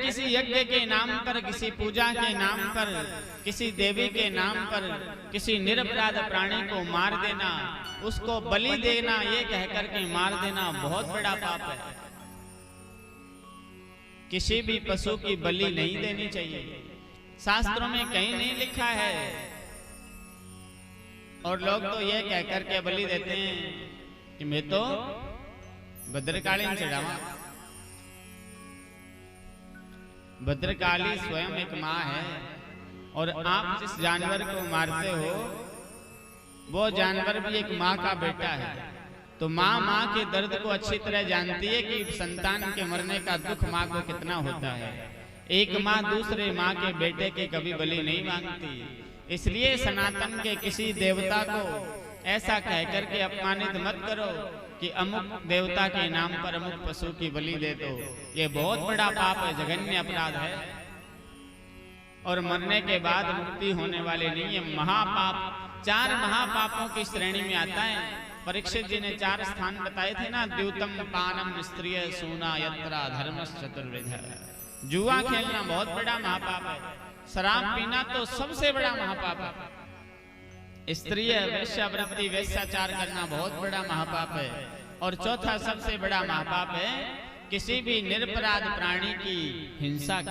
किसी यज्ञ के नाम पर, किसी पूजा के नाम पर, किसी देवी के नाम पर किसी निरपराध प्राणी को मार देना, उसको बलि देना, ये कहकर के मार देना बहुत बड़ा पाप है। किसी भी पशु की बलि नहीं देनी चाहिए, शास्त्रों में कहीं नहीं लिखा है। और लोग तो ये कहकर के बलि देते हैं कि मैं तो भद्रकाली चढ़ावा। भद्रकाली स्वयं एक माँ है, और आप जिस जानवर को मारते हो वो जानवर भी एक माँ का बेटा है। तो माँ के दर्द को अच्छी तरह जानती है कि संतान के मरने का दुख माँ को कितना होता है। एक माँ दूसरे माँ के बेटे के कभी बलि नहीं मांगती। इसलिए सनातन के किसी देवता को ऐसा कहकर के अपमानित मत करो कि अमुक देवता के नाम पर अमुक पशु की बलि दे दो। ये बहुत बड़ा पाप है, जघन्य अपराध है, और मरने के बाद मुक्ति होने वाले नहीं। ये महापाप 4 महापापों की श्रेणी में आता है। परीक्षित जी ने 4 स्थान बताए थे ना, द्यूतम पानम स्त्रिय सूना यत्रा धर्मस चतुर्विध। जुआ खेलना बहुत बड़ा महापाप है। शराब पीना तो सबसे बड़ा महापाप है। स्त्रीय वेश्यावृत्ति, वेश्याचार करना बहुत बड़ा महापाप है। और चौथा सबसे बड़ा महापाप है किसी भी निरपराध प्राणी की हिंसा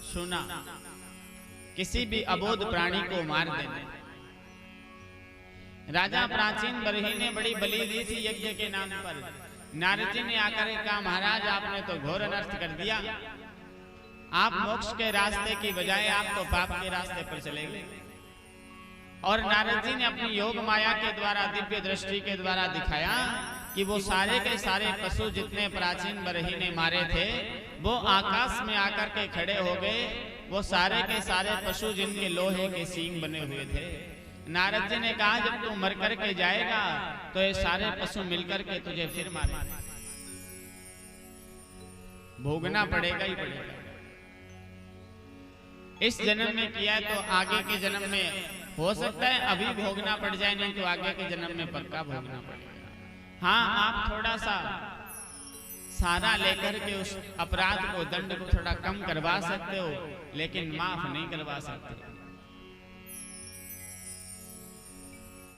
सुना, किसी भी अबोध प्राणी को मार देना। राजा प्राचीन बरही ने बड़ी बलि दी थी यज्ञ के नाम पर। नारद जी ने आकर कहा, महाराज आपने तो घोर अनर्थ कर दिया। आप मोक्ष के रास्ते की बजाय आप तो पाप के रास्ते पर चले गए। और नारद जी ने अपनी योग माया के द्वारा, दिव्य दृष्टि के द्वारा दिखाया कि वो सारे के सारे पशु जितने प्राचीन बरही ने मारे थे वो आकाश में आकर के खड़े हो गए। वो सारे के सारे पशु जिनके लोहे के सींग बने हुए थे। नारद जी ने कहा, जब तू मर करके जाएगा तो ये सारे पशु मिलकर के तुझे फिर मारेंगे, भोगना पड़ेगा ही पड़ेगा। इस जन्म में किया तो आगे के जन्म में हो सकता है अभी भोगना पड़ जाए, नहीं तो आगे के जन्म में पक्का भोगना पड़ेगा। हाँ, आप थोड़ा सा सहारा लेकर के उस अपराध को, दंड को थोड़ा कम करवा सकते हो, लेकिन माफ नहीं करवा सकते।